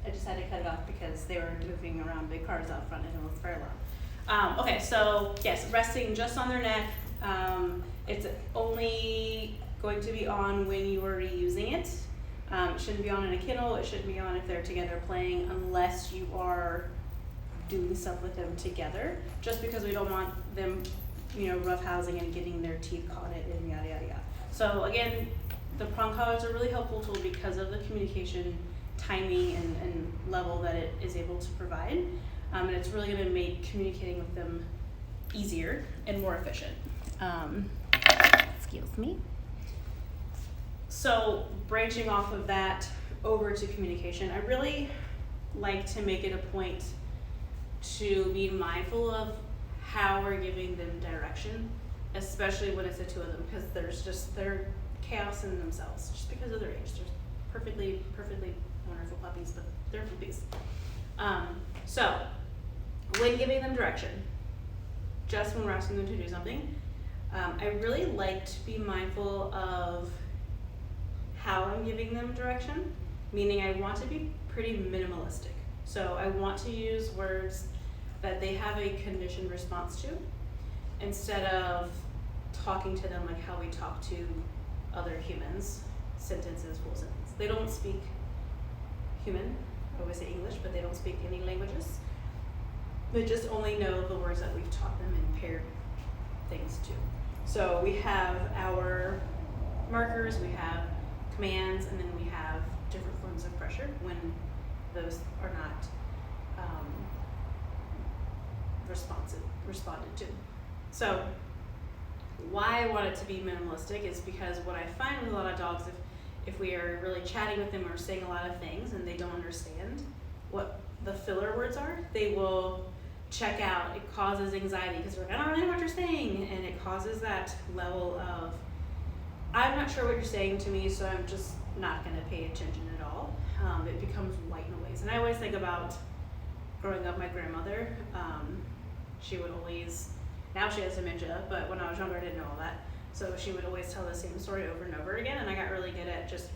I just had to cut it off because they were moving around big cars out front and it was very loud. Okay, so yes, resting just on their neck. It's only going to be on when you are reusing it. It shouldn't be on in a kennel. It shouldn't be on if they're together playing unless you are doing stuff with them together, just because we don't want them, roughhousing and getting their teeth caught in and yada, yada, yada. So again, the prong collars are a really helpful tool because of the communication timing and level that it is able to provide. And it's really going to make communicating with them easier and more efficient. Excuse me. So branching off of that over to communication, I really like to make it a point to be mindful of how we're giving them direction, especially when it's the two of them, because they're chaos in themselves just because of their age. They're perfectly wonderful puppies, but they're puppies. So when giving them direction, just when we're asking them to do something, I really like to be mindful of how I'm giving them direction, meaning I want to be pretty minimalistic. So I want to use words that they have a conditioned response to, instead of talking to them like how we talk to other humans, sentences, full sentences. They don't speak human, I always say English, but they don't speak any languages. They just only know the words that we've taught them and paired things to. So we have our markers, we have commands, and then we have different forms of pressure when those are not responded to. So why I want it to be minimalistic is because what I find with a lot of dogs, if we are really chatting with them or saying a lot of things and they don't understand what the filler words are, they will check out. It causes anxiety because they're like, I don't really know what you're saying, and it causes that level of, I'm not sure what you're saying to me, so I'm just not going to pay attention at all. It becomes white noise. And I always think about growing up, my grandmother, she would always, now she has dementia, but when I was younger I didn't know all that. So she would always tell the same story over and over again, and I got really good at just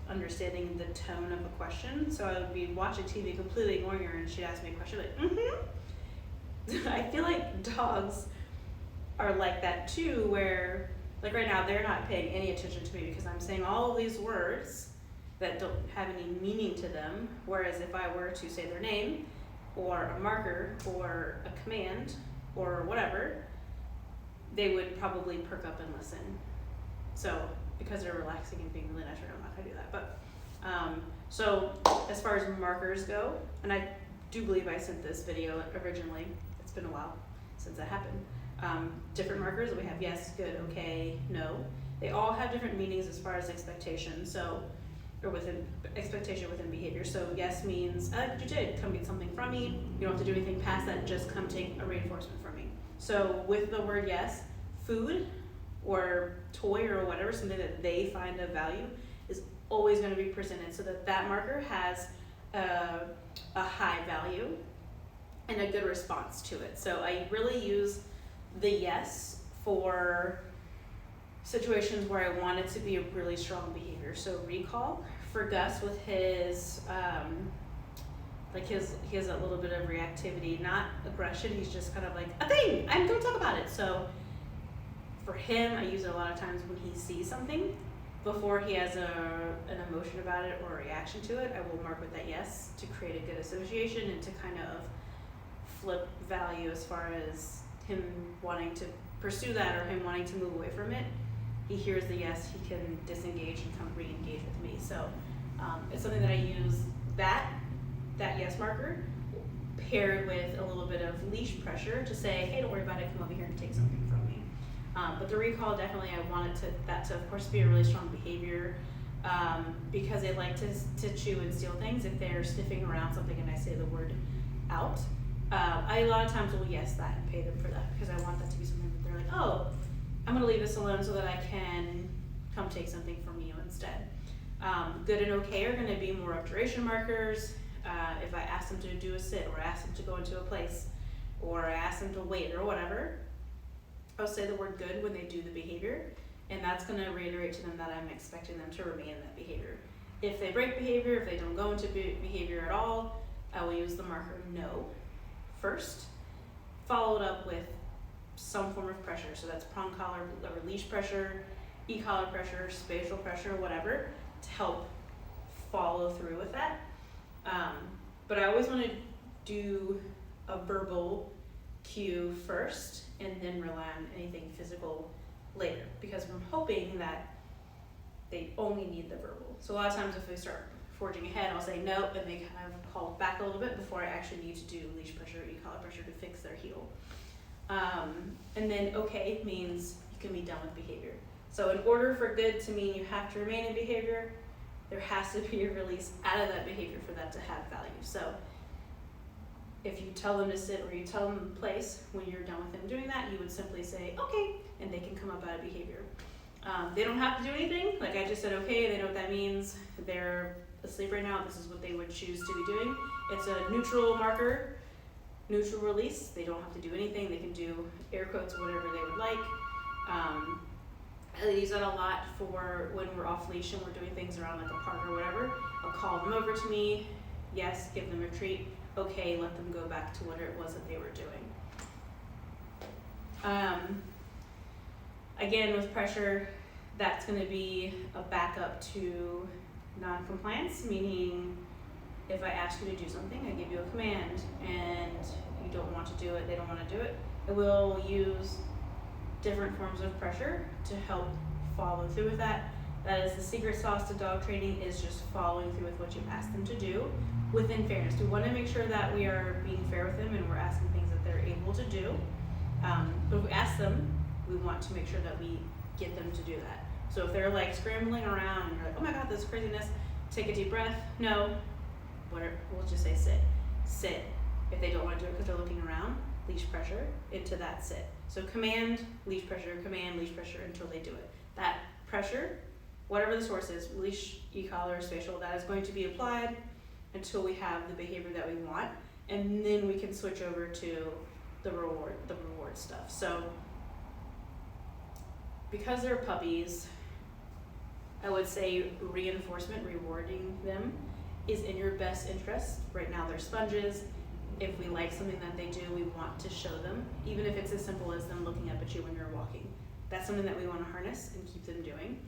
understanding the tone of a question. So I would be watching TV completely ignoring her, and she'd ask me a question like, I feel like dogs are like that too, where like right now they're not paying any attention to me because I'm saying all of these words that don't have any meaning to them, whereas if I were to say their name or a marker or a command or whatever, they would probably perk up and listen. So because they're relaxing and being really nice, I'm not gonna do that. But so as far as markers go, and I do believe I sent this video originally, it's been a while since that happened. Different markers, we have yes, good, okay, no. They all have different meanings as far as expectation, or within expectation within behavior. So yes means, I like what you did, come get something from me. You don't have to do anything past that, just come take a reinforcement from me. So with the word yes, food or toy or whatever, something that they find of value is always going to be presented so that that marker has a high value and a good response to it. So I really use the yes for situations where I want it to be a really strong behavior. So recall for Gus with his he has a little bit of reactivity, not aggression. He's just kind of like, a thing, I'm going to talk about it. So for him, I use it a lot of times when he sees something. Before he has an emotion about it or a reaction to it, I will mark with that yes to create a good association and to kind of flip value as far as him wanting to pursue that or him wanting to move away from it. He hears the yes, he can disengage and come re-engage with me. So it's something that I use that yes marker paired with a little bit of leash pressure to say, hey, don't worry about it, come over here and take something from me. But the recall, definitely I want that to of course be a really strong behavior because they like to chew and steal things. If they're sniffing around something and I say the word out, I a lot of times will yes that and pay them for that because I want that to be something that they're like, oh, I'm going to leave this alone so that I can come take something from you instead. Good and okay are going to be more of duration markers. If I ask them to do a sit or ask them to go into a place or I ask them to wait or whatever, I'll say the word good when they do the behavior, and that's going to reiterate to them that I'm expecting them to remain in that behavior. If they break behavior, if they don't go into behavior at all, I will use the marker no first, followed up with some form of pressure. So that's prong collar or leash pressure, e-collar pressure, spatial pressure, whatever, to help follow through with that. But I always want to do a verbal cue first and then rely on anything physical later, because I'm hoping that they only need the verbal. So a lot of times if we start forging ahead, I'll say no, and they kind of call back a little bit before I actually need to do leash pressure, e-collar pressure to fix their heel. And then okay means you can be done with behavior. So in order for good to mean you have to remain in behavior, there has to be a release out of that behavior for that to have value. So if you tell them to sit or you tell them to place, when you're done with them doing that, you would simply say, okay, and they can come up out of behavior. They don't have to do anything. Like I just said, okay, they know what that means. They're asleep right now. This is what they would choose to be doing. It's a neutral marker, neutral release. They don't have to do anything. They can do air quotes, whatever they would like. I use that a lot for when we're off leash and we're doing things around like a park or whatever. I'll call them over to me. Yes, give them a treat. Okay, let them go back to what it was that they were doing. Again, with pressure, that's going to be a backup to non-compliance, meaning if I ask you to do something, I give you a command and you don't want to do it, they don't want to do it, I will use different forms of pressure to help follow through with that. That is the secret sauce to dog training, is just following through with what you ask them to do within fairness. We want to make sure that we are being fair with them and we're asking things that they're able to do. But if we ask them, we want to make sure that we get them to do that. So if they're like scrambling around and you're like, oh my God, this craziness, take a deep breath. No, we'll just say sit. Sit. If they don't want to do it because they're looking around, leash pressure into that sit. So command, leash pressure until they do it. That pressure, whatever the source is, leash, e-collar, spatial, that is going to be applied until we have the behavior that we want, and then we can switch over to the reward stuff. So because they're puppies, I would say reinforcement, rewarding them, is in your best interest. Right now they're sponges. If we like something that they do, we want to show them, even if it's as simple as them looking up at you when you're walking. That's something that we want to harness and keep them doing.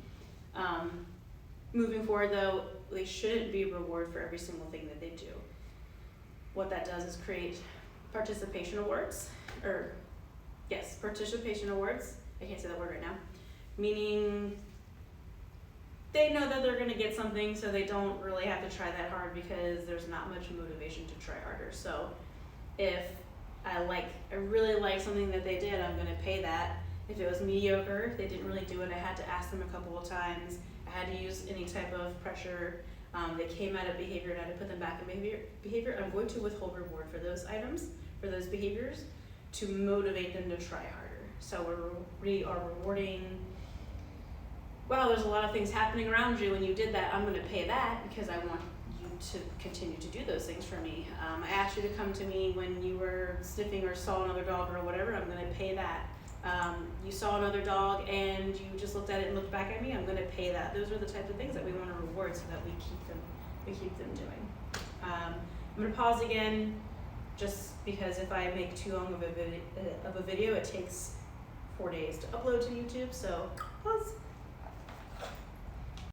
Moving forward though, they shouldn't be reward for every single thing that they do. What that does is create participation awards, participation awards. I can't say that word right now. Meaning they know that they're going to get something, so they don't really have to try that hard because there's not much motivation to try harder. So if I really like something that they did, I'm going to pay that. If it was mediocre, they didn't really do it, I had to ask them a couple of times, I had to use any type of pressure, they came out of behavior and I had to put them back in behavior, I'm going to withhold reward for those items, for those behaviors, to motivate them to try harder. So we are rewarding, wow, there's a lot of things happening around you when you did that, I'm going to pay that because I want you to continue to do those things for me. I asked you to come to me when you were sniffing or saw another dog or whatever, I'm going to pay that. You saw another dog and you just looked at it and looked back at me, I'm going to pay that. Those are the types of things that we want to reward so that we keep them doing. I'm going to pause again just because if I make too long of a video, it takes 4 days to upload to YouTube, so pause.